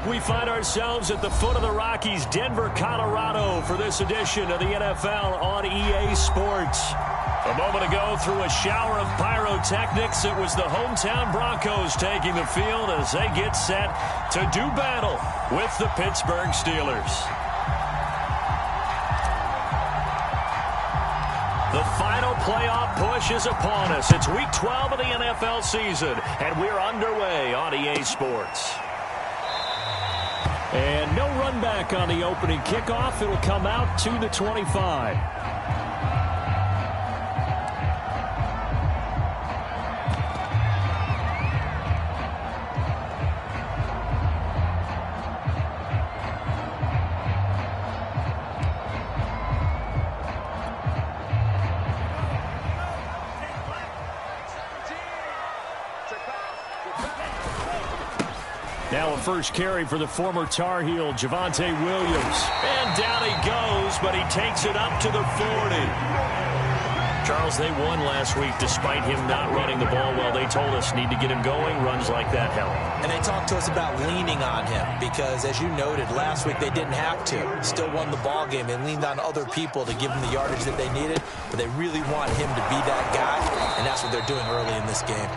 We find ourselves at the foot of the Rockies, Denver, Colorado, for this edition of the NFL on EA Sports. A moment ago, through a shower of pyrotechnics, it was the hometown Broncos taking the field as they get set to do battle with the Pittsburgh Steelers. The final playoff push is upon us. It's Week 12 of the NFL season, and we're underway on EA Sports. And no run back on the opening kickoff. It'll come out to the 25. Now a first carry for the former Tar Heel, Javonte Williams. And down he goes, but he takes it up to the 40. Charles, they won last week despite him not running the ball well. They told us need to get him going. Runs like that help. And they talked to us about leaning on him because, as you noted, last week they didn't have to. Still won the ball game. They leaned on other people to give them the yardage that they needed, but they really want him to be that guy, and that's what they're doing early in this game.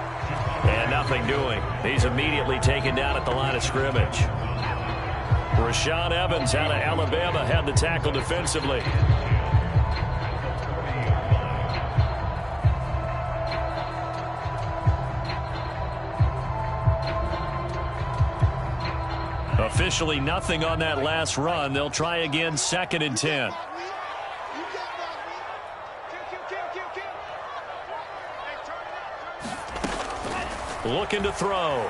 And nothing doing. He's immediately taken down at the line of scrimmage. Rashaan Evans out of Alabama had the tackle defensively. Officially nothing on that last run. They'll try again, 2nd and 10. Looking to throw.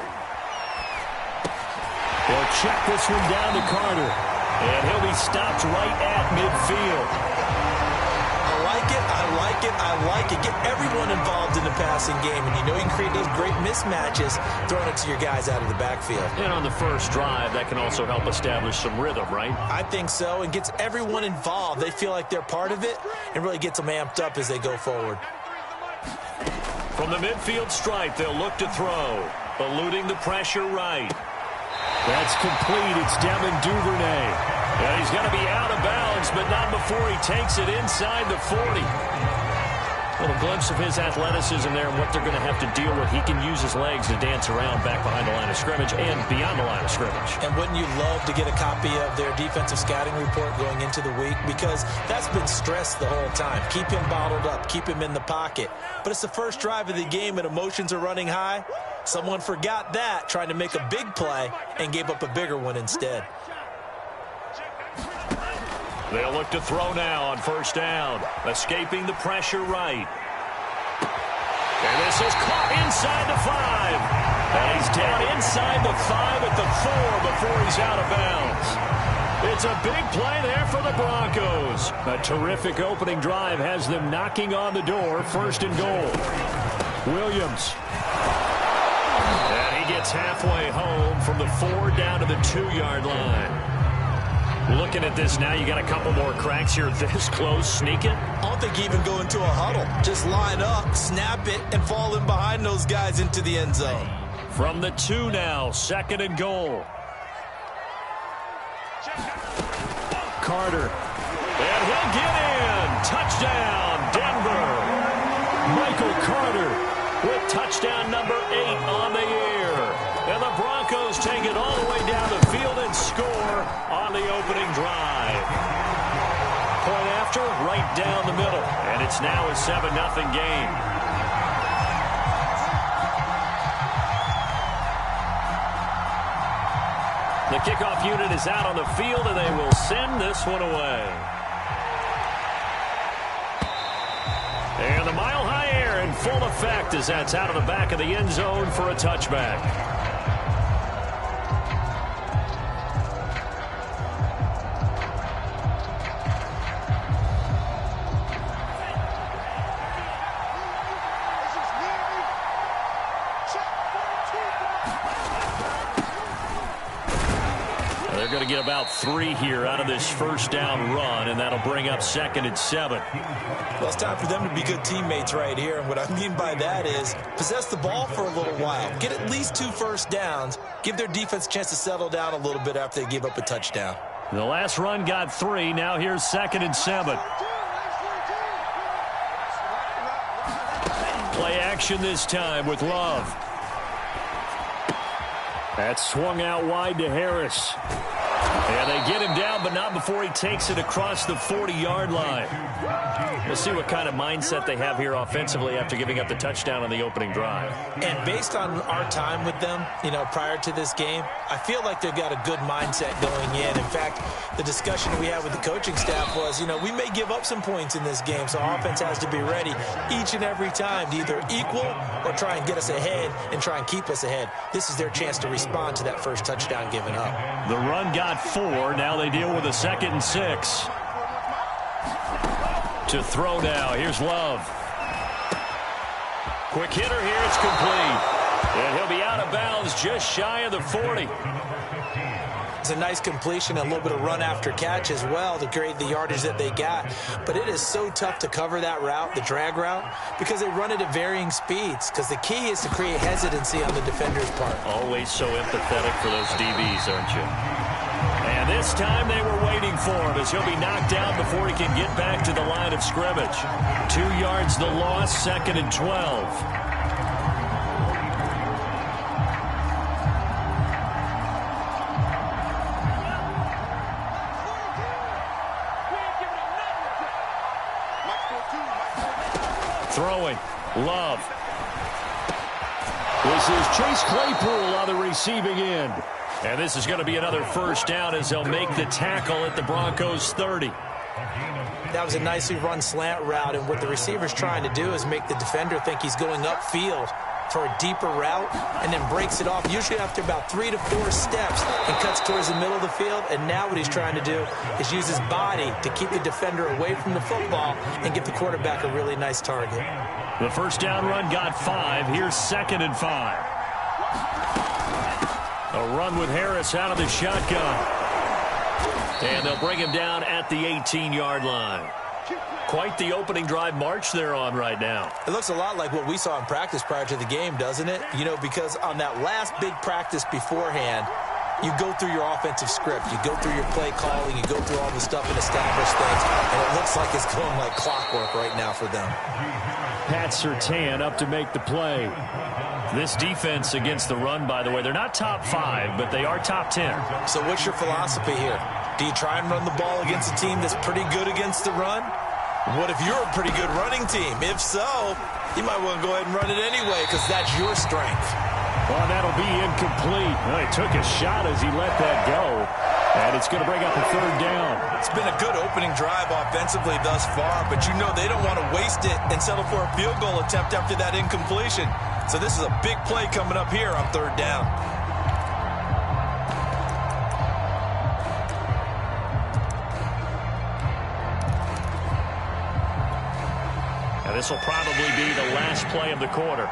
He'll check this one down to Carter. And he'll be stopped right at midfield. I like it, I like it, I like it. Get everyone involved in the passing game. And you know you can create those great mismatches throwing it to your guys out of the backfield. And on the first drive, that can also help establish some rhythm, right? I think so, and gets everyone involved. They feel like they're part of it and really gets them amped up as they go forward. From the midfield stripe, they'll look to throw. Eluding the pressure right. That's complete. It's Devin Duvernay. And he's going to be out of bounds, but not before he takes it inside the 40. A little glimpse of his athleticism there and what they're going to have to deal with. He can use his legs to dance around back behind the line of scrimmage and beyond the line of scrimmage. And wouldn't you love to get a copy of their defensive scouting report going into the week? Because that's been stressed the whole time. Keep him bottled up. Keep him in the pocket. But it's the first drive of the game and emotions are running high. Someone forgot that, trying to make a big play, and gave up a bigger one instead. They'll look to throw now on first down. Escaping the pressure right. And this is caught inside the 5. And he's down inside the 5 at the 4 before he's out of bounds. It's a big play there for the Broncos. A terrific opening drive has them knocking on the door. 1st and goal. Williams. And he gets halfway home from the 4 down to the 2-yard line. Looking at this now, you got a couple more cracks here this close. Sneak it. I don't think you even go into a huddle. Just line up, snap it, and fall in behind those guys into the end zone. From the 2 now, 2nd and goal. Carter. And he'll get in. Touchdown, Denver. Michael Carter with touchdown number 8 on the year. And the Broncos take it all the way down the field and score on the opening drive. Point after, right down the middle. And it's now a 7-0 game. The kickoff unit is out on the field, and they will send this one away. And the mile-high air in full effect as that's out of the back of the end zone for a touchback. going to get about 3 here out of this first down run, and that'll bring up 2nd and 7. Well, it's time for them to be good teammates right here. And what I mean by that is possess the ball for a little while. Get at least 2 first downs. Give their defense a chance to settle down a little bit after they give up a touchdown. The last run got 3. Now here's 2nd and 7. Play action this time with Love. That's swung out wide to Harris. And they get him down, but not before he takes it across the 40-yard line. We'll see what kind of mindset they have here offensively after giving up the touchdown on the opening drive. And based on our time with them, prior to this game, I feel like they've got a good mindset going in. In fact, the discussion we had with the coaching staff was, we may give up some points in this game, so our offense has to be ready each and every time to either equal or try and get us ahead and try and keep us ahead. This is their chance to respond to that first touchdown given up. The run got 4. Now they deal with a 2nd and 6. To throw now. Here's Love. Quick hitter here. It's complete. And he'll be out of bounds just shy of the 40. It's a nice completion, a little bit of run after catch as well to create the yardage that they got. But it is so tough to cover that route, the drag route, because they run it at varying speeds. Because the key is to create hesitancy on the defender's part. Always so empathetic for those DBs, aren't you? And this time they were waiting for him as he'll be knocked down before he can get back to the line of scrimmage. 2 yards the loss, 2nd and 12. Throwing. Love. This is Chase Claypool on the receiving end. And this is going to be another first down as they'll make the tackle at the Broncos 30. That was a nicely run slant route, and what the receiver's trying to do is make the defender think he's going upfield for a deeper route and then breaks it off, usually after about 3 to 4 steps, and cuts towards the middle of the field. And now what he's trying to do is use his body to keep the defender away from the football and give the quarterback a really nice target. The first down run got 5. Here's 2nd and 5. A run with Harris out of the shotgun. And they'll bring him down at the 18-yard line. Quite the opening drive march they're on right now. It looks a lot like what we saw in practice prior to the game, doesn't it? Because on that last big practice beforehand, you go through your offensive script. You go through your play calling. You go through all the stuff and establish things. And it looks like it's going like clockwork right now for them. Pat Surtain up to make the play. This defense against the run, by the way, they're not top 5, but they are top 10. So what's your philosophy here? Do you try and run the ball against a team that's pretty good against the run? What if you're a pretty good running team? If so, you might want to go ahead and run it anyway because that's your strength. Well, that'll be incomplete. Well, he took a shot as he let that go. And it's going to bring up a 3rd down. It's been a good opening drive offensively thus far, but they don't want to waste it and settle for a field goal attempt after that incompletion. So this is a big play coming up here on 3rd down. And this will probably be the last play of the quarter.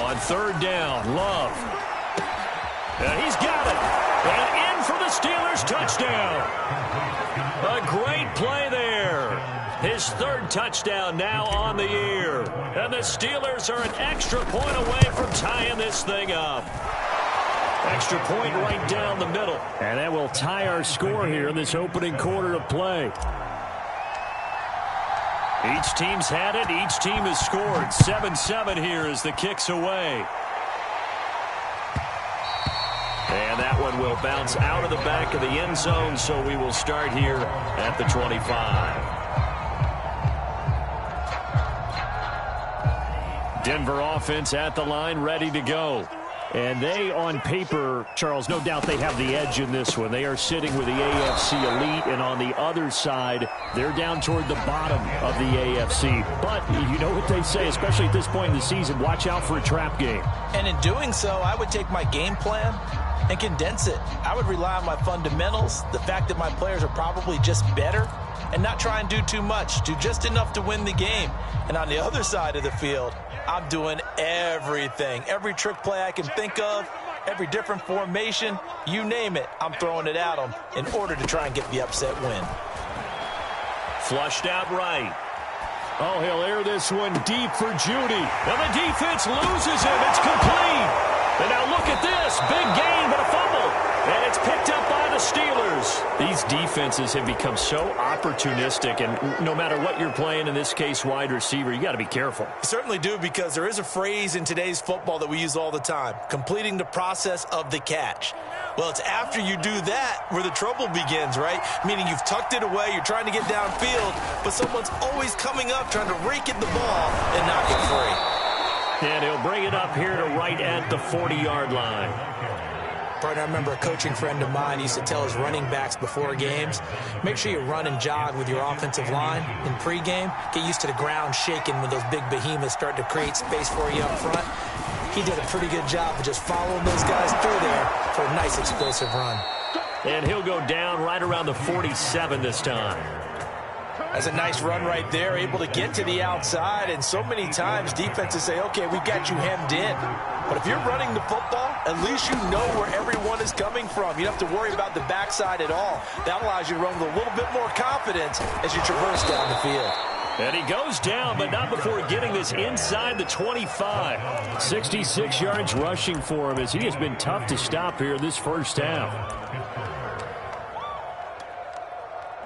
On 3rd down, Love. He's got it. And in for the Steelers touchdown. A great play there. His 3rd touchdown now on the year. And the Steelers are an extra point away from tying this thing up. Extra point right down the middle. And that will tie our score here in this opening quarter of play. Each team's had it. Each team has scored. 7-7 here as the kick's away. And that one will bounce out of the back of the end zone, so we will start here at the 25. Denver offense at the line, ready to go. And they, on paper, Charles, no doubt they have the edge in this one. They are sitting with the AFC elite, and on the other side, they're down toward the bottom of the AFC. But you know what they say, especially at this point in the season, watch out for a trap game. And in doing so, I would take my game plan and condense it. I would rely on my fundamentals, the fact that my players are probably just better, and not try and do too much, do just enough to win the game. And on the other side of the field, I'm doing everything, every trick play I can think of, every different formation, you name it, I'm throwing it at them in order to try and get the upset win. Flushed out right. Oh, he'll air this one deep for Judy. Now the defense loses him. It's complete. And now look at this. Big gain, but a fumble. And it's picked up by the Steelers. These defenses have become so opportunistic, and no matter what you're playing, in this case, wide receiver, you got to be careful. You certainly do, because there is a phrase in today's football that we use all the time, completing the process of the catch. Well, it's after you do that where the trouble begins, right? Meaning you've tucked it away, you're trying to get downfield, but someone's always coming up trying to rake at the ball and knock it free. And he'll bring it up here to right at the 40-yard line. Partner, I remember a coaching friend of mine used to tell his running backs before games, make sure you run and jog with your offensive line in pregame. Get used to the ground shaking when those big behemoths start to create space for you up front. He did a pretty good job of just following those guys through there for a nice explosive run. And he'll go down right around the 47 this time. That's a nice run right there, able to get to the outside, and so many times defenses say, okay, we've got you hemmed in. But if you're running the football, at least you know where everyone is coming from. You don't have to worry about the backside at all. That allows you to run with a little bit more confidence as you traverse down the field. And he goes down, but not before getting this inside the 25. 66 yards rushing for him, as he has been tough to stop here this first half.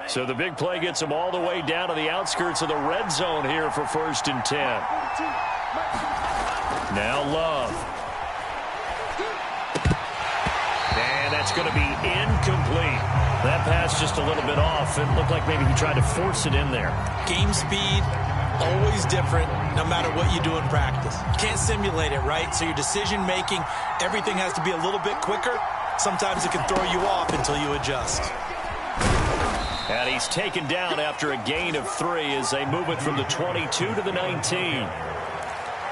So the big play gets him all the way down to the outskirts of the red zone here for 1st and 10. Now Love. And that's going to be incomplete. That pass just a little bit off. It looked like maybe he tried to force it in there. Game speed, always different, no matter what you do in practice. You can't simulate it, right? So your decision-making, everything has to be a little bit quicker. Sometimes it can throw you off until you adjust. And he's taken down after a gain of 3 as they move it from the 22 to the 19.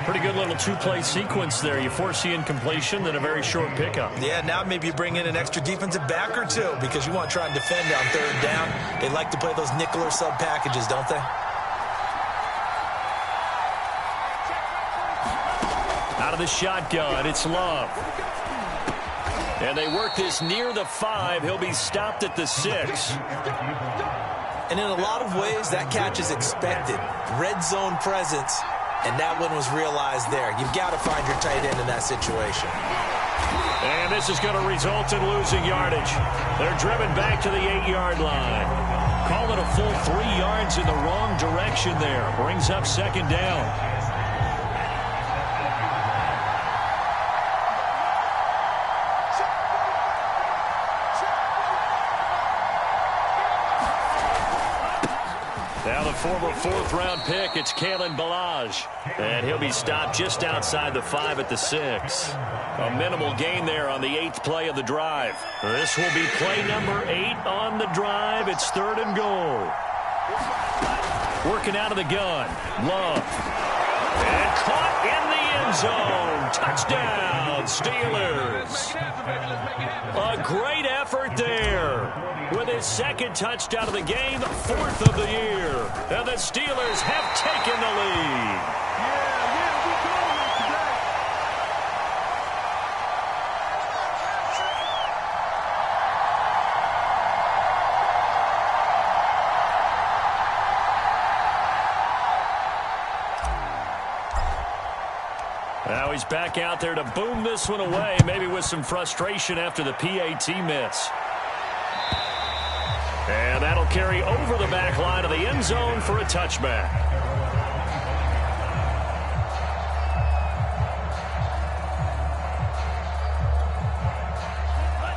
Pretty good little two-play sequence there. You force the incompletion, then a very short pickup. Yeah, now maybe you bring in an extra defensive back or two because you want to try and defend on 3rd down. They like to play those nickel or sub packages, don't they? Out of the shotgun, it's Love. And they work this near the 5. He'll be stopped at the 6. And in a lot of ways, that catch is expected. Red zone presence. And that one was realized there. You've got to find your tight end in that situation. And this is going to result in losing yardage. They're driven back to the 8-yard line. Call it a full 3 yards in the wrong direction there. Brings up 2nd down. Now the former 4th-round pick, it's Kalen Ballage. And he'll be stopped just outside the 5 at the 6. A minimal gain there on the 8th play of the drive. This will be play number 8 on the drive. It's 3rd and goal. Working out of the gun. Love. And caught in the end zone. Touchdown, Steelers. A great effort there. With his 2nd touchdown of the game, 4th of the year. And the Steelers have taken the lead. Now he's back out there to boom this one away, maybe with some frustration after the PAT miss. And that'll carry over the back line of the end zone for a touchback.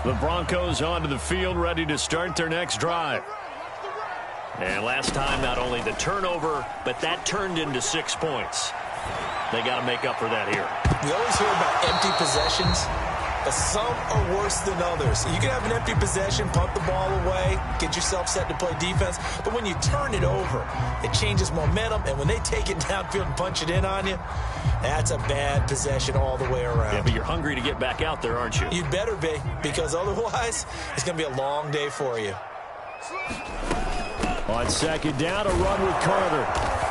The Broncos onto the field, ready to start their next drive. And last time, not only the turnover, but that turned into 6 points. They got to make up for that here. We always hear about empty possessions, but some are worse than others. You can have an empty possession, punt the ball away, get yourself set to play defense, but when you turn it over, it changes momentum, and when they take it downfield and punch it in on you, that's a bad possession all the way around. Yeah, but you're hungry to get back out there, aren't you? You'd better be, because otherwise, it's going to be a long day for you. On 2nd down, a run with Carter.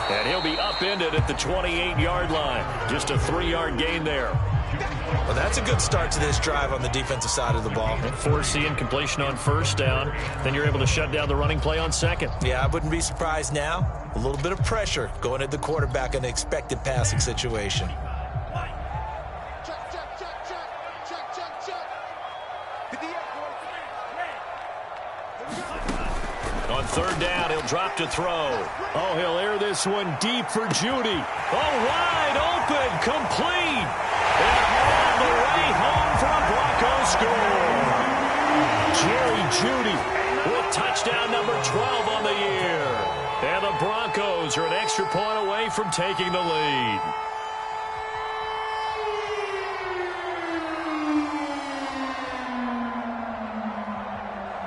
And he'll be upended at the 28-yard line. Just a 3-yard gain there. Well, that's a good start to this drive on the defensive side of the ball. Forcing completion on first down. Then you're able to shut down the running play on second. Yeah, I wouldn't be surprised now. A little bit of pressure going at the quarterback in an expected passing situation. On third down, he'll drop to throw. Oh, he'll air this one deep for Judy. Oh, wide open, complete. And all the way home for a Broncos score. Jerry Judy with touchdown number 12 on the year. And the Broncos are an extra point away from taking the lead.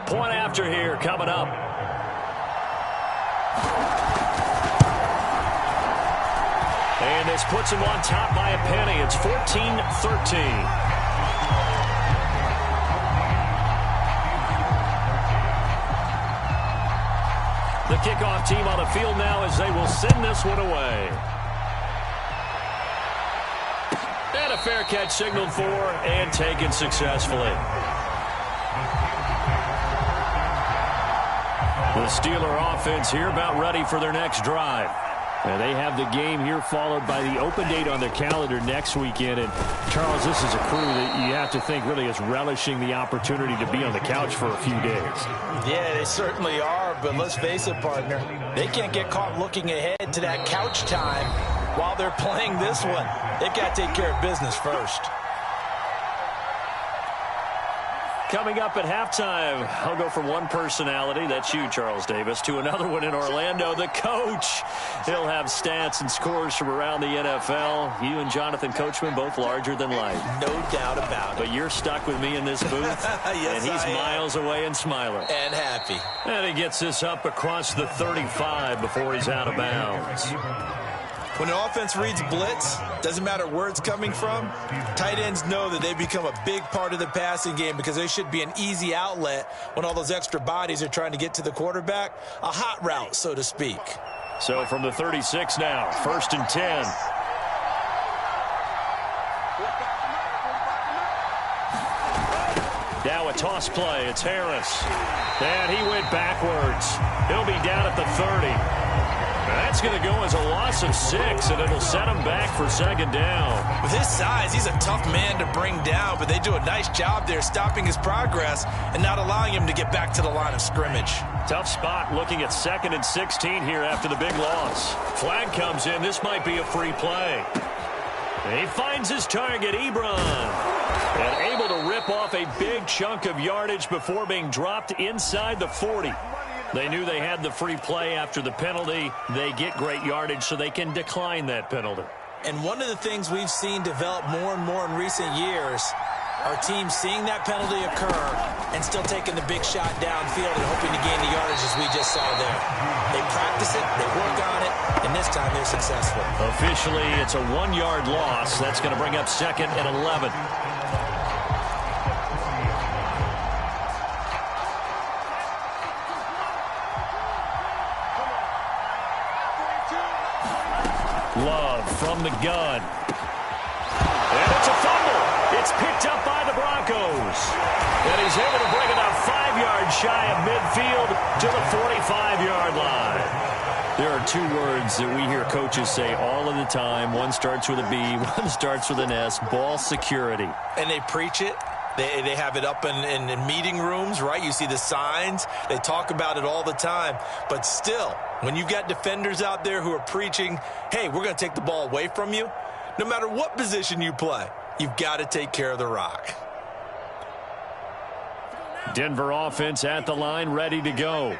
Point after here coming up. And this puts him on top by a penny. It's 14-13. The kickoff team on the field now as they will send this one away. And a fair catch signaled for and taken successfully. The Steeler offense here about ready for their next drive. And they have the game here followed by the open date on their calendar next weekend. And, Charles, this is a crew that you have to think really is relishing the opportunity to be on the couch for a few days. Yeah, they certainly are. But let's face it, partner, they can't get caught looking ahead to that couch time while they're playing this one. They've got to take care of business first. Coming up at halftime, I'll go from one personality, that's you, Charles Davis, to another one in Orlando, the coach. He'll have stats and scores from around the NFL. You and Jonathan Coachman, both larger than life. No doubt about it. But you're stuck with me in this booth, yes, and he's miles away and smiling. And happy. And he gets this up across the 35 before he's out of bounds. When an offense reads blitz, doesn't matter where it's coming from, tight ends know that they become a big part of the passing game because they should be an easy outlet when all those extra bodies are trying to get to the quarterback. A hot route, so to speak. So from the 36 now, 1st and 10. Now a toss play. It's Harris. And he went backwards. He'll be down at the 30. That's going to go as a loss of 6, and it'll set him back for second down. With his size, he's a tough man to bring down, but they do a nice job there stopping his progress and not allowing him to get back to the line of scrimmage. Tough spot looking at 2nd and 16 here after the big loss. Flag comes in. This might be a free play. And he finds his target, Ebron. And able to rip off a big chunk of yardage before being dropped inside the 40. They knew they had the free play after the penalty. They get great yardage so they can decline that penalty. And one of the things we've seen develop more and more in recent years are teams seeing that penalty occur and still taking the big shot downfield and hoping to gain the yardage as we just saw there. They practice it, they work on it, and this time they're successful. Officially, it's a 1-yard loss. That's going to bring up 2nd and 11. Love from the gun. And it's a fumble. It's picked up by the Broncos. And he's able to bring it up 5 yards shy of midfield to the 45-yard line. There are 2 words that we hear coaches say all of the time. One starts with a B, one starts with an S, ball security. And they preach it. They have it up in meeting rooms, right? You see the signs. They talk about it all the time. But still, when you've got defenders out there who are preaching, hey, we're going to take the ball away from you, no matter what position you play, you've got to take care of the rock. Denver offense at the line, ready to go.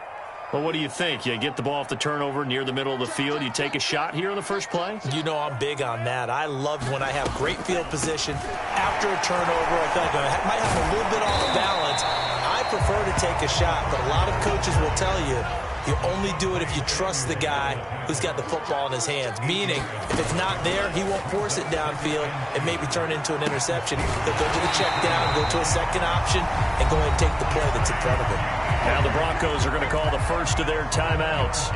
Well, what do you think? You get the ball off the turnover near the middle of the field. You take a shot here on the first play? You know I'm big on that. I love when I have great field position. After a turnover, I feel like I might have a little bit off balance. I prefer to take a shot, but a lot of coaches will tell you you only do it if you trust the guy who's got the football in his hands. Meaning, if it's not there, he won't force it downfield and maybe turn into an interception. He'll go to the check down, go to a second option, and go ahead and take the play that's in front of him. Now the Broncos are going to call the first of their timeouts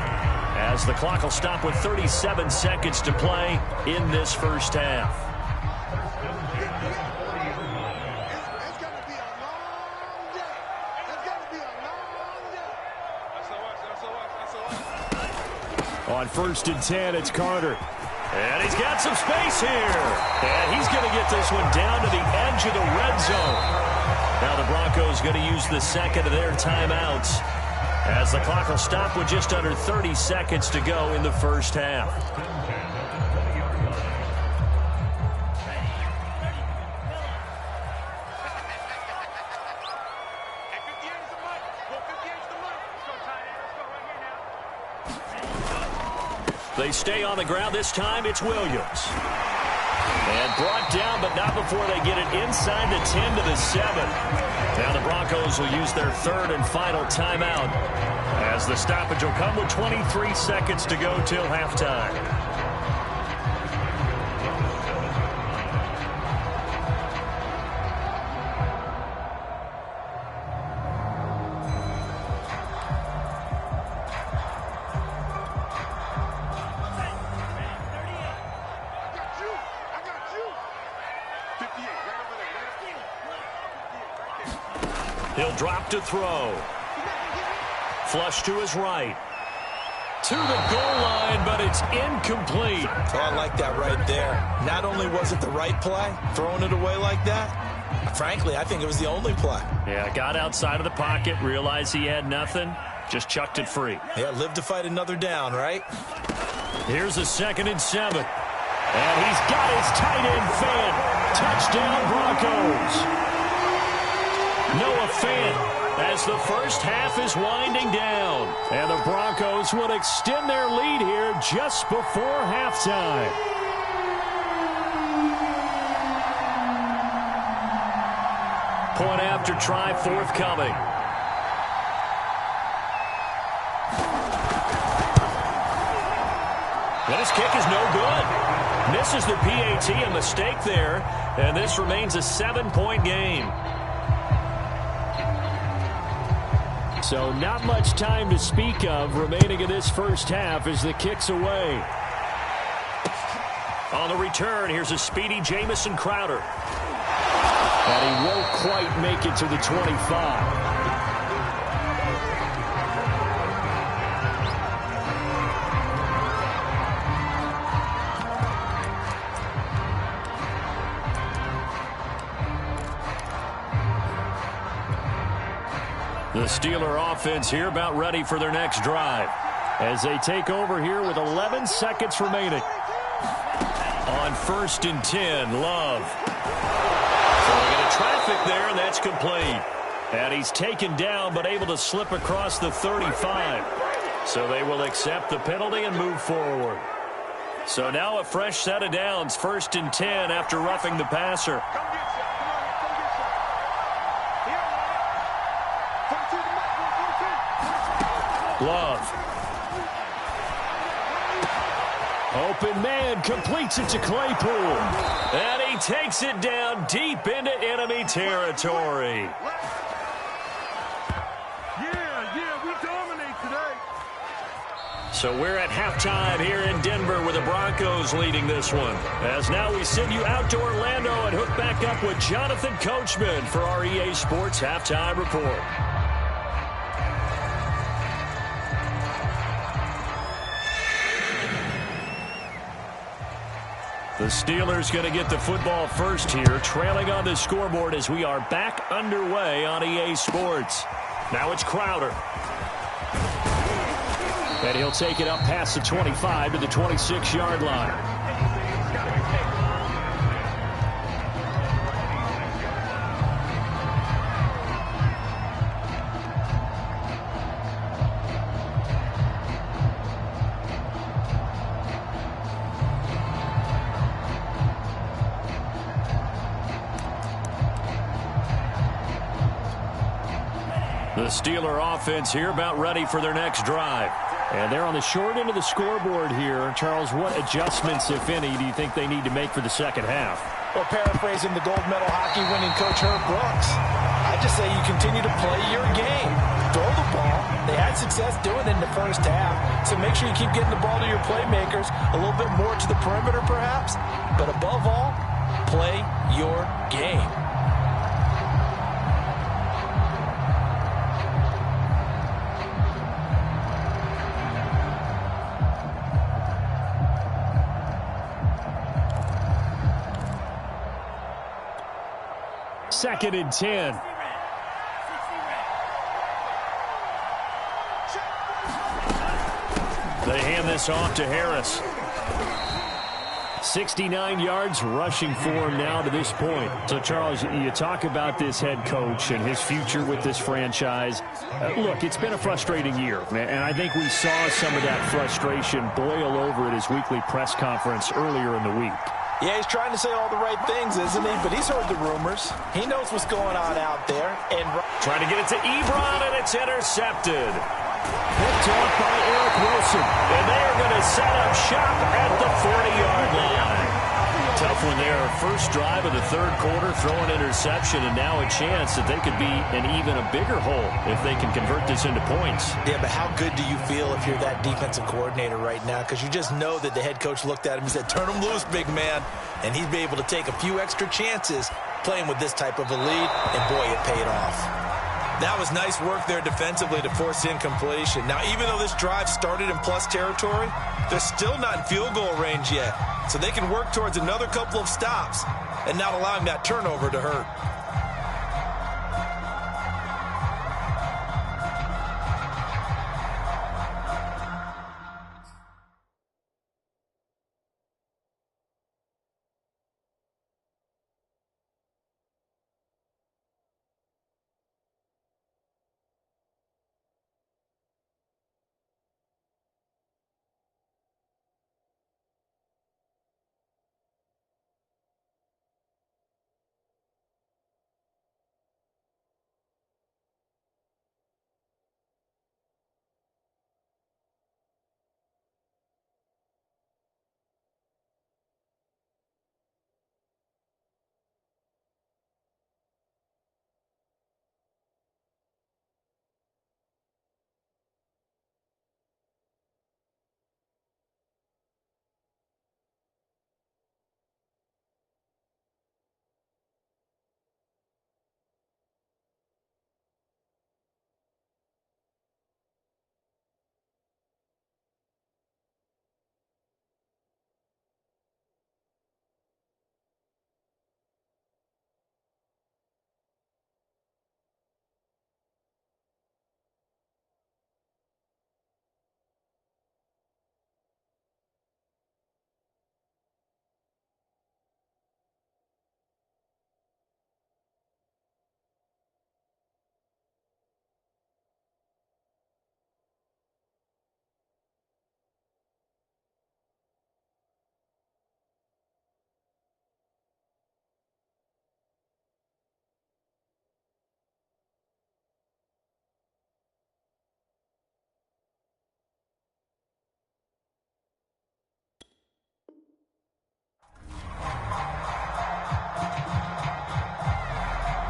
as the clock will stop with 37 seconds to play in this first half. On 1st and 10, it's Carter. And he's got some space here. And he's going to get this one down to the edge of the red zone. Now the Broncos going to use the second of their timeouts, as the clock will stop with just under 30 seconds to go in the first half. They stay on the ground. This time it's Williams. And brought down, but not before they get it inside the 10 to the 7. Now the Broncos will use their third and final timeout, as the stoppage will come with 23 seconds to go till halftime. He'll drop to throw. Flush to his right. To the goal line, but it's incomplete. Oh, I like that right there. Not only was it the right play, throwing it away like that, frankly, I think it was the only play. Yeah, got outside of the pocket, realized he had nothing, just chucked it free. Yeah, live to fight another down, right? Here's a 2nd and 7. And he's got his tight end fan. Touchdown, Broncos. Noah Fant, as the first half is winding down. And the Broncos will extend their lead here just before halftime. Point after try forthcoming. And his kick is no good. Misses the PAT, a mistake there. And this remains a 7-point game. So not much time to speak of remaining in this first half as the kick's away. On the return, here's a speedy Jamison Crowder. And he won't quite make it to the 25. The Steeler offense here about ready for their next drive, as they take over here with 11 seconds remaining. On 1st and 10, Love. So they get a traffic there, and that's complete. And he's taken down, but able to slip across the 35. So they will accept the penalty and move forward. So now a fresh set of downs, 1st and 10 after roughing the passer. Love. Open man, completes it to Claypool. And he takes it down deep into enemy territory. Yeah, we dominate today. So we're at halftime here in Denver with the Broncos leading this one. As now we send you out to Orlando and hook back up with Jonathan Coachman for our EA Sports Halftime Report. The Steelers going to get the football first here, trailing on the scoreboard as we are back underway on EA Sports. Now it's Crowder. And he'll take it up past the 25 to the 26-yard line. The Steeler offense here about ready for their next drive. And they're on the short end of the scoreboard here. Charles, what adjustments, if any, do you think they need to make for the second half? Well, paraphrasing the gold medal hockey winning coach Herb Brooks, I just say you continue to play your game. Throw the ball. They had success doing it in the first half. So make sure you keep getting the ball to your playmakers, a little bit more to the perimeter perhaps. But above all, play your game. 2nd and 10. They hand this off to Harris. 69 yards rushing for him now to this point. So, Charles, you talk about this head coach and his future with this franchise. Look, it's been a frustrating year, and I think we saw some of that frustration boil over at his weekly press conference earlier in the week. Yeah, he's trying to say all the right things, isn't he? But he's heard the rumors. He knows what's going on out there. And trying to get it to Ebron, and it's intercepted. Picked off by Eric Wilson. And they are going to set up shop at the 40-yard line. Tough one there. First drive of the third quarter, throw an interception, and now a chance that they could be in even a bigger hole if they can convert this into points. Yeah, but how good do you feel if you're that defensive coordinator right now? Because you just know that the head coach looked at him and said, turn him loose, big man. And he'd be able to take a few extra chances playing with this type of a lead, and boy, it paid off. That was nice work there defensively to force incompletion. Now, even though this drive started in plus territory, they're still not in field goal range yet. So they can work towards another couple of stops and not allowing that turnover to hurt.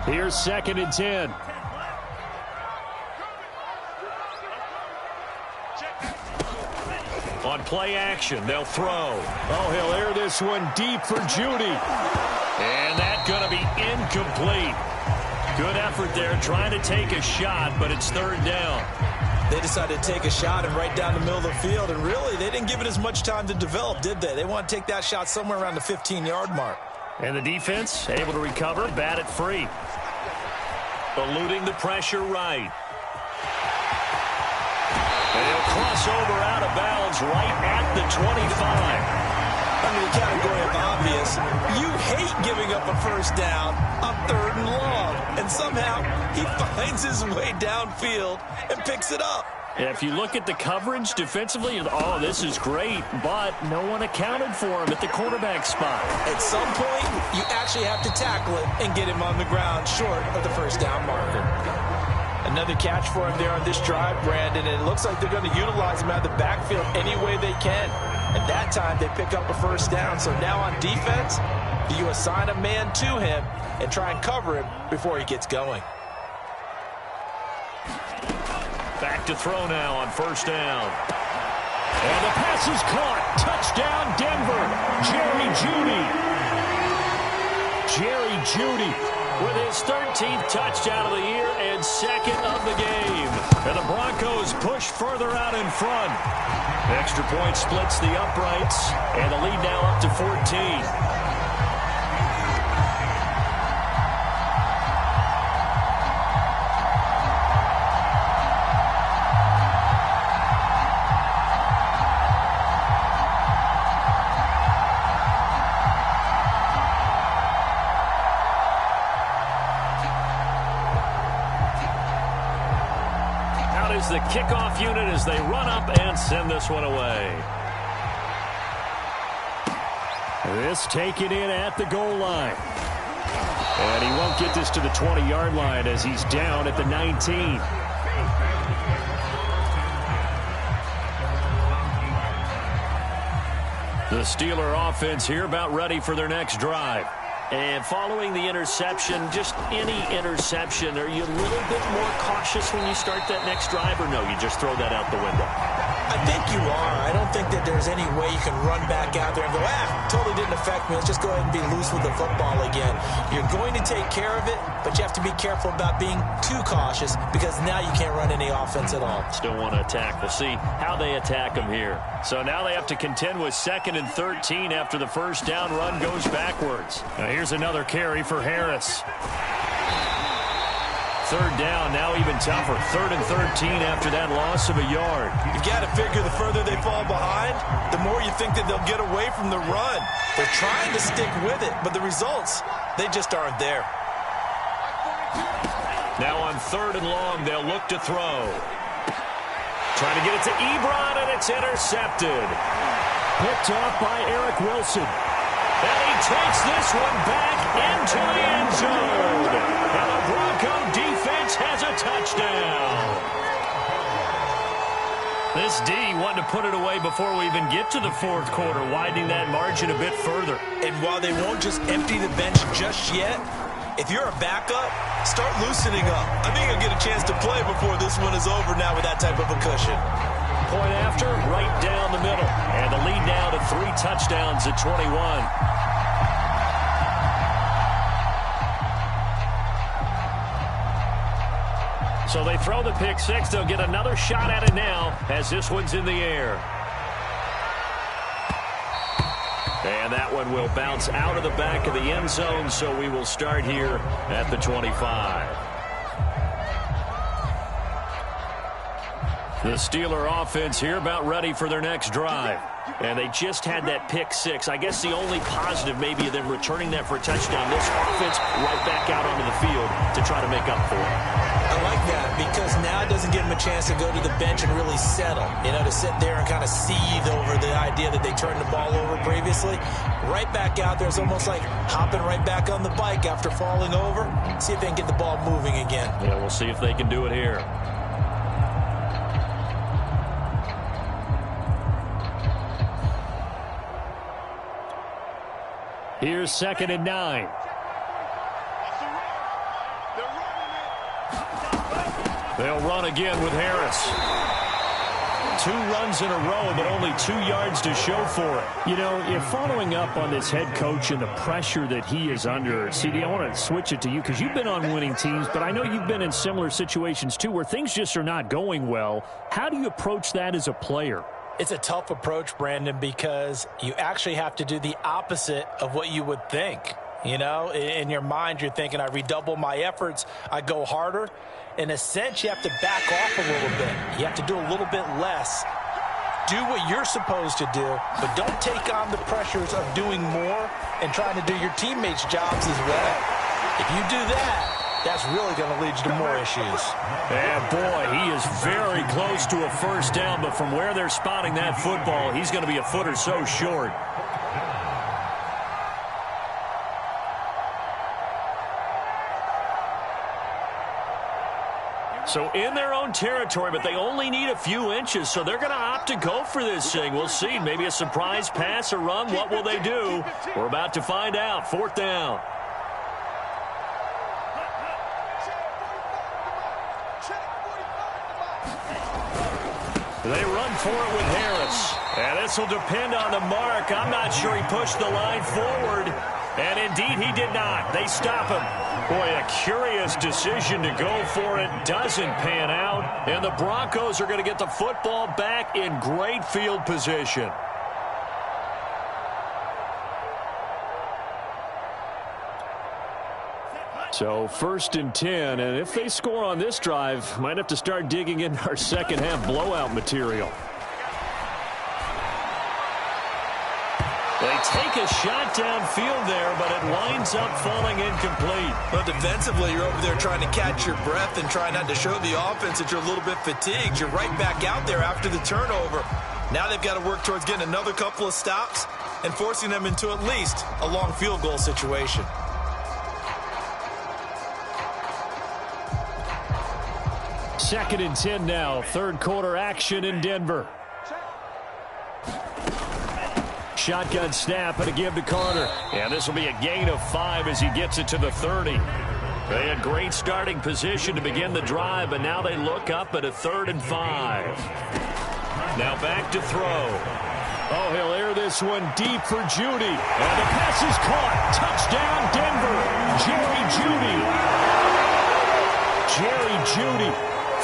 Here's 2nd and 10. On play action, they'll throw. Oh, he'll air this one deep for Judy. And that's going to be incomplete. Good effort there, trying to take a shot, but it's 3rd down. They decided to take a shot and right down the middle of the field, and really, they didn't give it as much time to develop, did they? They want to take that shot somewhere around the 15-yard mark. And the defense able to recover, bat it free. Eluding the pressure right. And he'll cross over out of bounds right at the 25. Under the category of obvious, you hate giving up a first down on 3rd and long. And somehow he finds his way downfield and picks it up. Yeah, if you look at the coverage defensively, oh, this is great, but no one accounted for him at the quarterback spot. At some point, you actually have to tackle it and get him on the ground short of the first down marker. Another catch for him there on this drive, Brandon, and it looks like they're going to utilize him out of the backfield any way they can. And that time, they pick up a first down. So now on defense, you assign a man to him and try and cover him before he gets going. Back to throw now on 1st down. And the pass is caught. Touchdown, Denver. Jerry Jeudy. Jerry Jeudy with his 13th touchdown of the year and 2nd of the game. And the Broncos push further out in front. Extra point splits the uprights, and the lead now up to 14. kickoff unit as they run up and send this one away. This taken in at the goal line. And he won't get this to the 20-yard line as he's down at the 19. The Steeler offense here about ready for their next drive. And following the interception, just any interception, are you a little bit more cautious when you start that next drive, or no, you just throw that out the window? I think you are. I don't think that there's any way you can run back out there and go, totally didn't affect me. Let's just go ahead and be loose with the football again. You're going to take care of it, but you have to be careful about being too cautious because now you can't run any offense at all. Still want to attack. We'll see how they attack them here. So now they have to contend with 2nd and 13 after the first down run goes backwards. Now here's another carry for Harris. 3rd down, now even tougher. 3rd and 13 after that loss of a yard. You've got to figure the further they fall behind, the more you think that they'll get away from the run. They're trying to stick with it, but the results, they just aren't there. Now on 3rd and long, they'll look to throw. Trying to get it to Ebron, and it's intercepted. Picked off by Eric Wilson. And he takes this one back into the end zone. And the Bronco defense has a touchdown. This D wanted to put it away before we even get to the 4th quarter, widening that margin a bit further. And while they won't just empty the bench just yet, if you're a backup, start loosening up. I think you'll get a chance to play before this one is over now with that type of a cushion. Point after, right down the middle. And the lead now to 3 touchdowns at 21. So they throw the pick 6. They'll get another shot at it now as this one's in the air. And that one will bounce out of the back of the end zone, so we will start here at the 25. The Steeler offense here about ready for their next drive. And they just had that pick 6. I guess the only positive maybe of them returning that for a touchdown. This offense right back out onto the field to try to make up for it. I like that because now it doesn't give them a chance to go to the bench and really settle. You know, to sit there and kind of seethe over the idea that they turned the ball over previously. Right back out there. It's almost like hopping right back on the bike after falling over. See if they can get the ball moving again. Yeah, we'll see if they can do it here. Here's 2nd and 9. They'll run again with Harris. 2 runs in a row, but only 2 yards to show for it. You know, if following up on this head coach and the pressure that he is under, CD, I want to switch it to you because you've been on winning teams, but I know you've been in similar situations too where things just are not going well. How do you approach that as a player? It's a tough approach, Brandon, because you actually have to do the opposite of what you would think. You know, in your mind, you're thinking, I redouble my efforts, I go harder. In a sense, you have to back off a little bit. You have to do a little bit less. Do what you're supposed to do, but don't take on the pressures of doing more and trying to do your teammates' jobs as well. If you do that, that's really going to lead you to more issues. And boy, he is very close to a first down, but from where they're spotting that football, he's going to be a foot or so short. So in their own territory, but they only need a few inches, so they're going to opt to go for this thing. We'll see. Maybe a surprise pass or run. What will they do? We're about to find out. 4th down. They run for it with Harris. And this will depend on the mark. I'm not sure he pushed the line forward. And indeed, he did not. They stop him. Boy, a curious decision to go for it. Doesn't pan out. And the Broncos are going to get the football back in great field position. So 1st and 10, and if they score on this drive, might have to start digging in our second half blowout material. They take a shot downfield there, but it winds up falling incomplete. Well, defensively, you're over there trying to catch your breath and try not to show the offense that you're a little bit fatigued. You're right back out there after the turnover. Now they've got to work towards getting another couple of stops and forcing them into at least a long field goal situation. Second and 10 now. Third quarter action in Denver. Shotgun snap and a give to Carter. And this will be a gain of 5 as he gets it to the 30. They had great starting position to begin the drive, but now they look up at a 3rd and 5. Now back to throw. Oh, he'll air this one deep for Judy. And the pass is caught. Touchdown, Denver. Jerry Judy.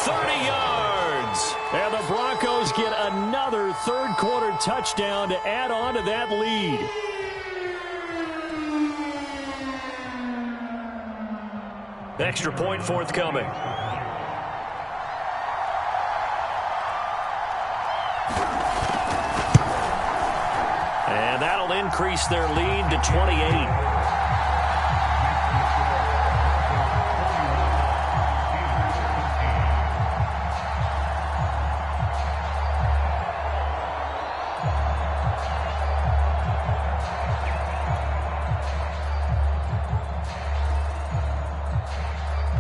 30 yards. And the Broncos get another third quarter touchdown to add on to that lead. Extra point forthcoming. And that'll increase their lead to 28.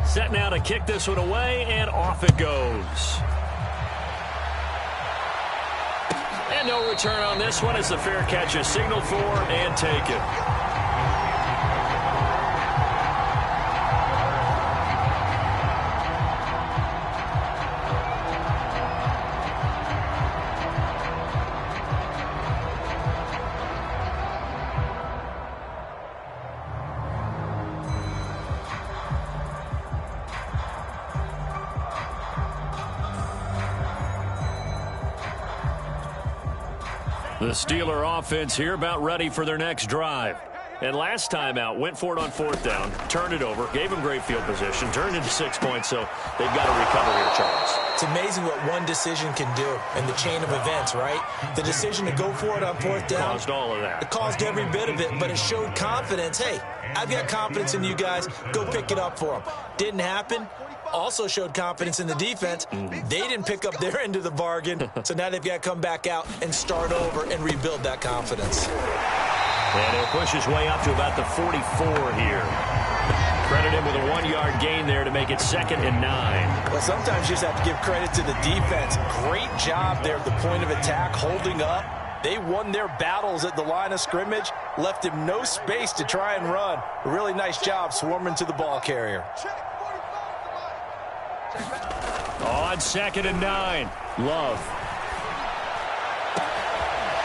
Set now to kick this one away, and off it goes. And no return on this one as the fair catch is signaled for and taken. The Steeler offense here about ready for their next drive. And last time out, went for it on 4th down, turned it over, gave them great field position, turned into 6 points, so they've got to recover here, Charles. It's amazing what one decision can do in the chain of events, right? The decision to go for it on 4th down. Caused all of that. It caused every bit of it, but it showed confidence. Hey, I've got confidence in you guys. Go pick it up for them. Didn't happen. Also showed confidence in the defense. They didn't pick up their end of the bargain, so now they've got to come back out and start over and rebuild that confidence. And he'll push his way up to about the 44 here. Credit him with a 1-yard gain there to make it 2nd and 9. Well, sometimes you just have to give credit to the defense. Great job there at the point of attack, holding up. They won their battles at the line of scrimmage, left him no space to try and run. A really nice job swarming to the ball carrier. On 2nd and 9, Love.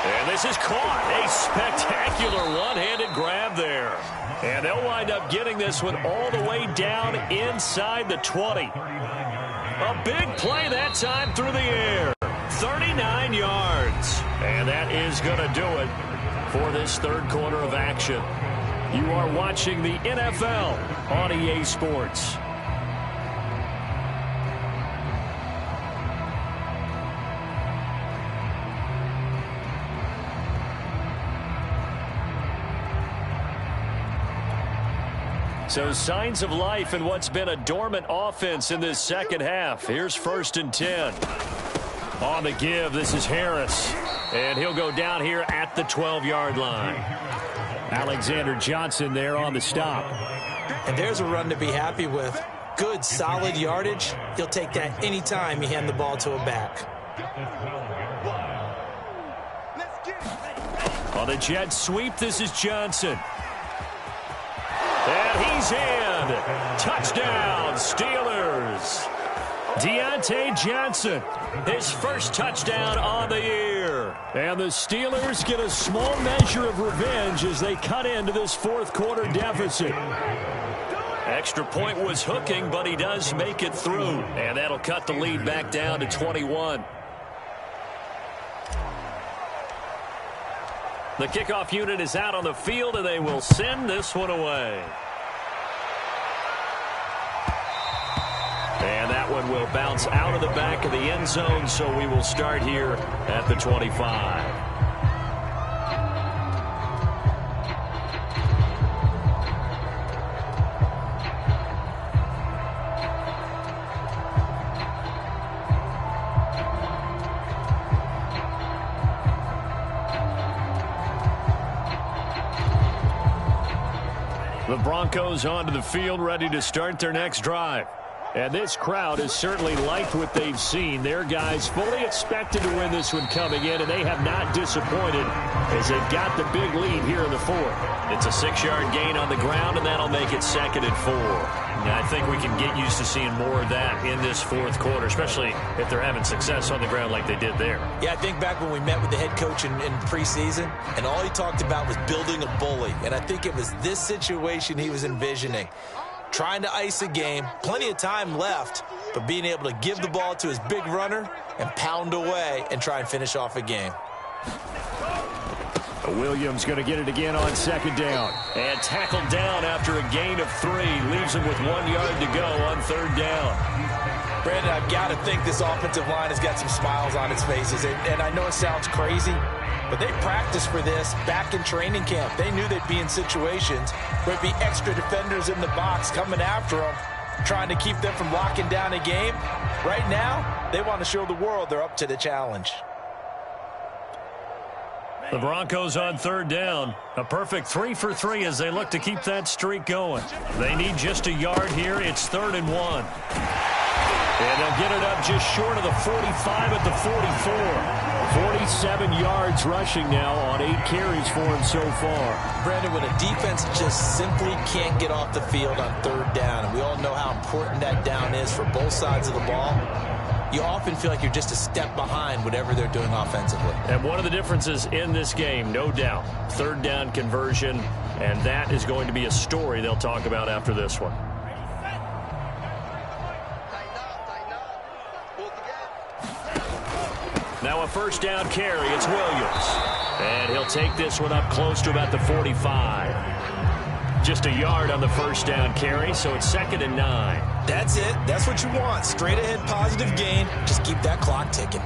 And this is caught. A spectacular one-handed grab there. And they'll wind up getting this one all the way down inside the 20. A big play that time through the air. 39 yards. And that is going to do it for this third quarter of action. You are watching the NFL on EA Sports. So signs of life in what's been a dormant offense in this second half. Here's 1st and 10. On the give, this is Harris. And he'll go down here at the 12-yard line. Alexander Johnson there on the stop. And there's a run to be happy with. Good, solid yardage. He'll take that anytime you hand the ball to a back. On the jet sweep, this is Johnson. And he's in. Touchdown, Steelers. Deontay Johnson, his first touchdown on the year. And the Steelers get a small measure of revenge as they cut into this fourth quarter deficit. Extra point was hooking, but he does make it through. And that'll cut the lead back down to 21. The kickoff unit is out on the field, and they will send this one away. And that one will bounce out of the back of the end zone, so we will start here at the 25. The Broncos onto the field, ready to start their next drive. And this crowd has certainly liked what they've seen. Their guys fully expected to win this one coming in, and they have not disappointed as they've got the big lead here in the fourth. It's a 6-yard gain on the ground, and that'll make it 2nd and 4. Now, I think we can get used to seeing more of that in this fourth quarter, especially if they're having success on the ground like they did there. Yeah, I think back when we met with the head coach in preseason, and all he talked about was building a bully. And I think it was this situation he was envisioning. Trying to ice a game, plenty of time left, but being able to give the ball to his big runner and pound away and try and finish off a game. Williams going to get it again on 2nd down. And tackled down after a gain of 3. Leaves him with 1 yard to go on 3rd down. Brandon, I've got to think this offensive line has got some smiles on its faces. And I know it sounds crazy, but they practiced for this back in training camp. They knew they'd be in situations where there'd be extra defenders in the box coming after them, trying to keep them from locking down a game. Right now, they want to show the world they're up to the challenge. The Broncos on 3rd down. A perfect 3 for 3 as they look to keep that streak going. They need just a yard here. It's 3rd and 1. And they'll get it up just short of the 45 at the 44. 47 yards rushing now on 8 carries for him so far. Brandon, when a defense just simply can't get off the field on 3rd down, and we all know how important that down is for both sides of the ball, you often feel like you're just a step behind whatever they're doing offensively. And one of the differences in this game, no doubt, 3rd down conversion, and that is going to be a story they'll talk about after this one. Now a 1st down carry. It's Williams. And he'll take this one up close to about the 45. Just a yard on the 1st down carry, so it's 2nd and 9. That's it. That's what you want. Straight ahead positive gain. Just keep that clock ticking.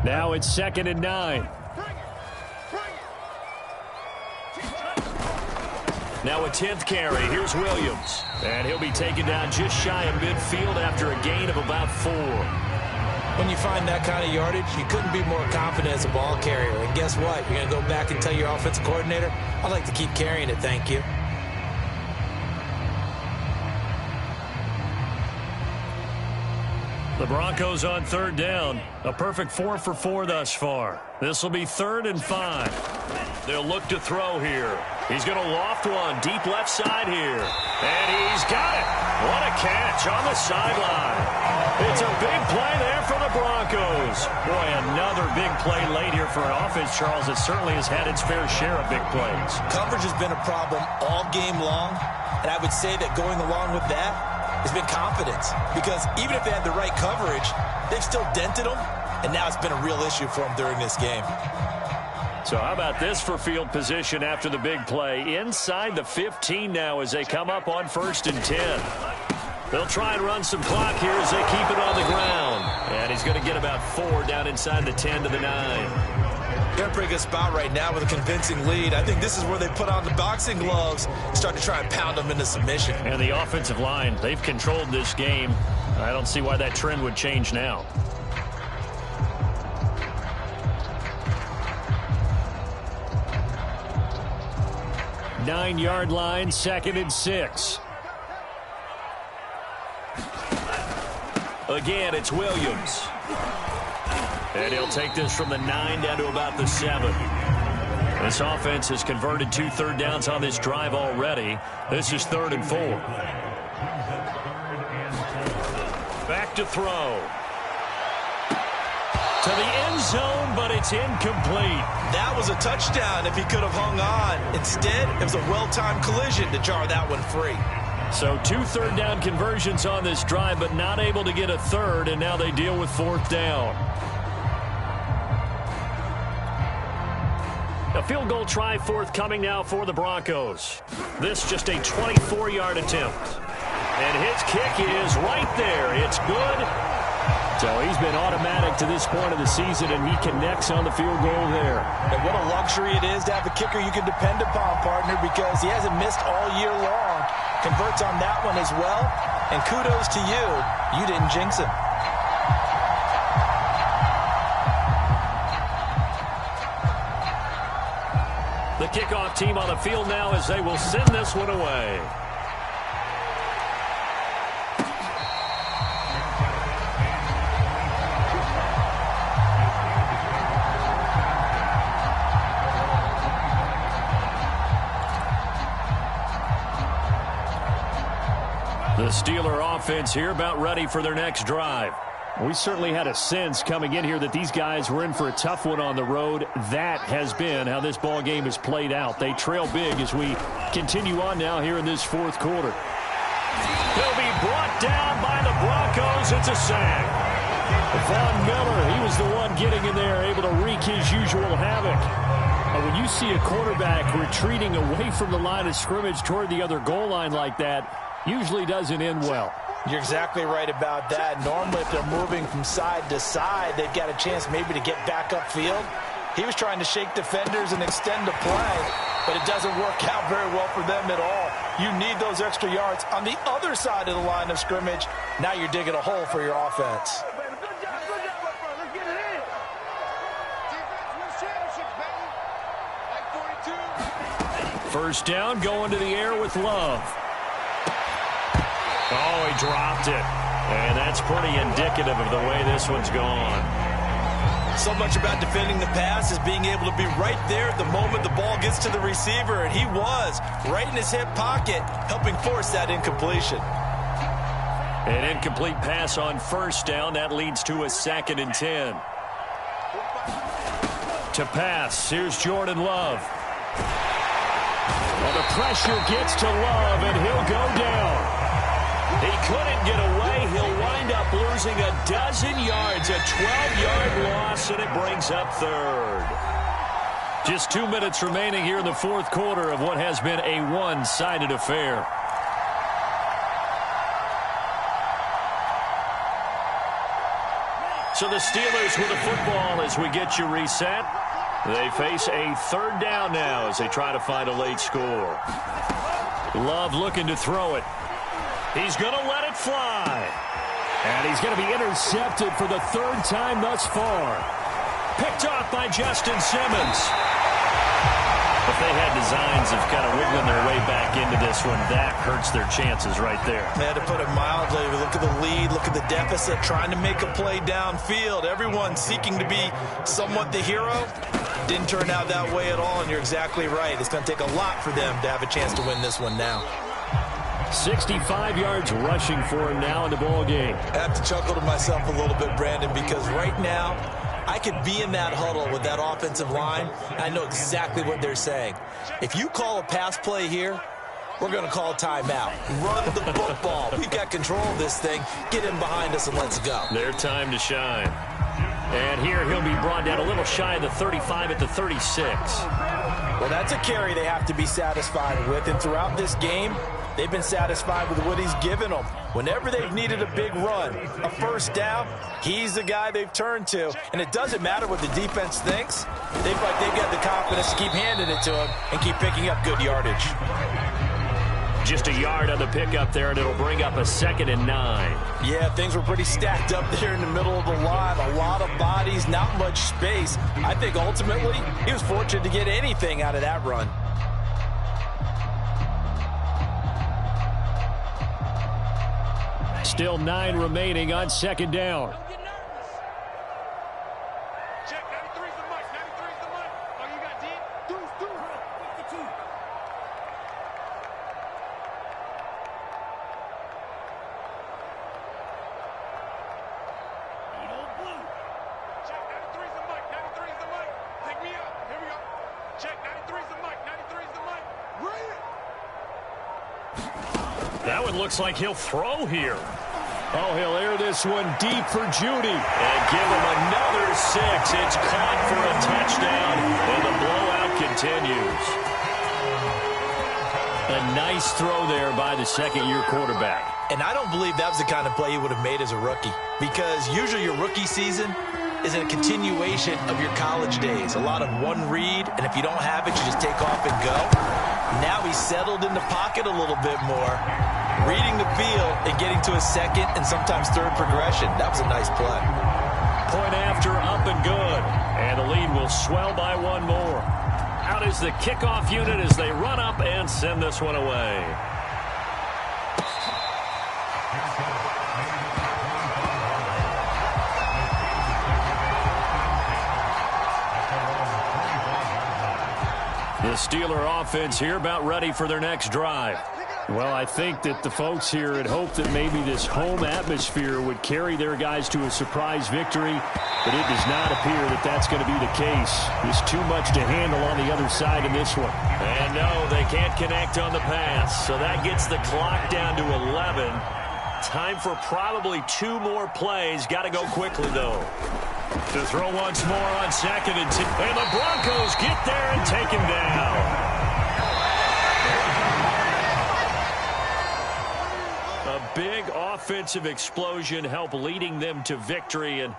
Now it's 2nd and 9. Now a 10th carry. Here's Williams. And he'll be taken down just shy of midfield after a gain of about 4. When you find that kind of yardage, you couldn't be more confident as a ball carrier. And guess what? You're going to go back and tell your offensive coordinator, I'd like to keep carrying it, thank you. The Broncos on 3rd down. A perfect 4 for 4 thus far. This will be 3rd and 5. They'll look to throw here. He's going to loft one deep left side here. And he's got it. What a catch on the sideline. It's a big play there for the Broncos. Boy, another big play late here for an offense, Charles, that certainly has had its fair share of big plays. Coverage has been a problem all game long, and I would say that going along with that has been confidence, because even if they had the right coverage, they've still dented them, and now it's been a real issue for them during this game. So how about this for field position after the big play? Inside the 15 now as they come up on 1st and 10. They'll try and run some clock here as they keep it on the ground. And he's going to get about 4 down inside the 10 to the 9. They're in a pretty good spot right now with a convincing lead. I think this is where they put on the boxing gloves and start to try and pound them into submission. And the offensive line, they've controlled this game. I don't see why that trend would change now. Nine-yard line, 2nd and 6. Again, it's Williams. And he'll take this from the 9 down to about the 7. This offense has converted 2 third downs on this drive already. This is 3rd and 4. Back to throw. To the end zone, but it's incomplete. That was a touchdown if he could have hung on. Instead, it was a well-timed collision to jar that one free. So 2 third down conversions on this drive, but not able to get a third, and now they deal with 4th down. A field goal try forthcoming now for the Broncos. This just a 24-yard attempt. And his kick is right there. It's good. So he's been automatic to this point of the season, and he connects on the field goal there. And what a luxury it is to have a kicker you can depend upon, partner, because he hasn't missed all year long. Converts on that one as well. And kudos to you. You didn't jinx him. The kickoff team on the field now as they will send this one away. The Steeler offense here about ready for their next drive. We certainly had a sense coming in here that these guys were in for a tough one on the road. That has been how this ball game has played out. They trail big as we continue on now here in this fourth quarter. He'll be brought down by the Broncos. It's a sack. Von Miller, he was the one getting in there, able to wreak his usual havoc. When you see a quarterback retreating away from the line of scrimmage toward the other goal line like that, usually doesn't end well. You're exactly right about that. Normally, if they're moving from side to side, they've got a chance maybe to get back upfield. He was trying to shake defenders and extend the play, but it doesn't work out very well for them at all. You need those extra yards on the other side of the line of scrimmage. Now you're digging a hole for your offense. First down, going to the air with Love. Oh, he dropped it. And that's pretty indicative of the way this one's gone. So much about defending the pass is being able to be right there at the moment the ball gets to the receiver, and he was right in his hip pocket, helping force that incompletion. An incomplete pass on first down. That leads to a 2nd and 10. To pass, here's Jordan Love. Well, the pressure gets to Love, and he'll go down. He couldn't get away. He'll wind up losing a dozen yards, a 12-yard loss, and it brings up third. Just 2 minutes remaining here in the fourth quarter of what has been a one-sided affair. So the Steelers with the football as we get you reset. They face a third down now as they try to find a late score. Love looking to throw it. He's going to let it fly. And he's going to be intercepted for the third time thus far. Picked off by Justin Simmons. If they had designs of kind of wiggling their way back into this one, that hurts their chances right there. They had to put it mildly. Look at the lead, look at the deficit, trying to make a play downfield. Everyone seeking to be somewhat the hero. Didn't turn out that way at all, and you're exactly right. It's going to take a lot for them to have a chance to win this one now. 65 yards rushing for him now in the ball game. I have to chuckle to myself a little bit, Brandon, because right now I could be in that huddle with that offensive line, and I know exactly what they're saying. If you call a pass play here, we're going to call timeout. Run the football. We've got control of this thing. Get in behind us and let's go. Their time to shine. And here he'll be brought down a little shy of the 35 at the 36. Well, that's a carry they have to be satisfied with, and throughout this game, they've been satisfied with what he's given them. Whenever they've needed a big run, a first down, he's the guy they've turned to. And it doesn't matter what the defense thinks. They've got the confidence to keep handing it to him and keep picking up good yardage. Just a yard on the pickup there, and it'll bring up a 2nd and 9. Yeah, things were pretty stacked up there in the middle of the line. A lot of bodies, not much space. I think ultimately he was fortunate to get anything out of that run. Still 9 remaining on 2nd down. Check, 93's the mic, 93's the mic. Oh, you got D? Deuce. Check, 93's the mic, 93's the mic. Take me out. Here we go. Check, 93's the mic, 93's the mic. That one looks like he'll throw here. Oh, he'll air this one deep for Judy. And give him another 6. It's caught for a touchdown, and the blowout continues. A nice throw there by the second-year quarterback. And I don't believe that was the kind of play he would have made as a rookie, because usually your rookie season is a continuation of your college days. A lot of one read, and if you don't have it, you just take off and go. Now he's settled in the pocket a little bit more, reading the field and getting to a second and sometimes third progression. That was a nice play. Point after, up and good. And the lead will swell by one more. Out is the kickoff unit as they run up and send this one away. The Steeler offense here about ready for their next drive. Well, I think that the folks here had hoped that maybe this home atmosphere would carry their guys to a surprise victory, but it does not appear that that's going to be the case. There's too much to handle on the other side in this one. And no, they can't connect on the pass, so that gets the clock down to 11. Time for probably 2 more plays. Got to go quickly, though. To throw once more on 2nd and 2. And the Broncos get there and take him down. A big offensive explosion helped leading them to victory. And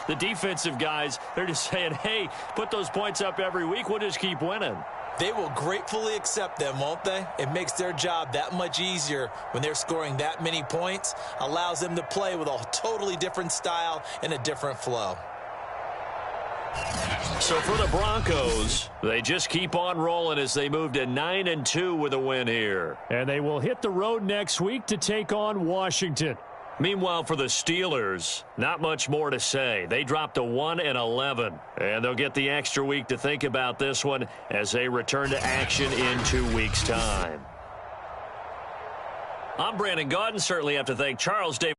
the defensive guys, they're just saying, hey, put those points up every week. We'll just keep winning. They will gratefully accept them, won't they? It makes their job that much easier when they're scoring that many points. Allows them to play with a totally different style and a different flow. So for the Broncos, they just keep on rolling as they move to 9-2 with a win here. And they will hit the road next week to take on Washington. Meanwhile, for the Steelers, not much more to say. They dropped to 1-11, and they'll get the extra week to think about this one as they return to action in 2 weeks' time. I'm Brandon Gaudin. Certainly have to thank Charles Davis.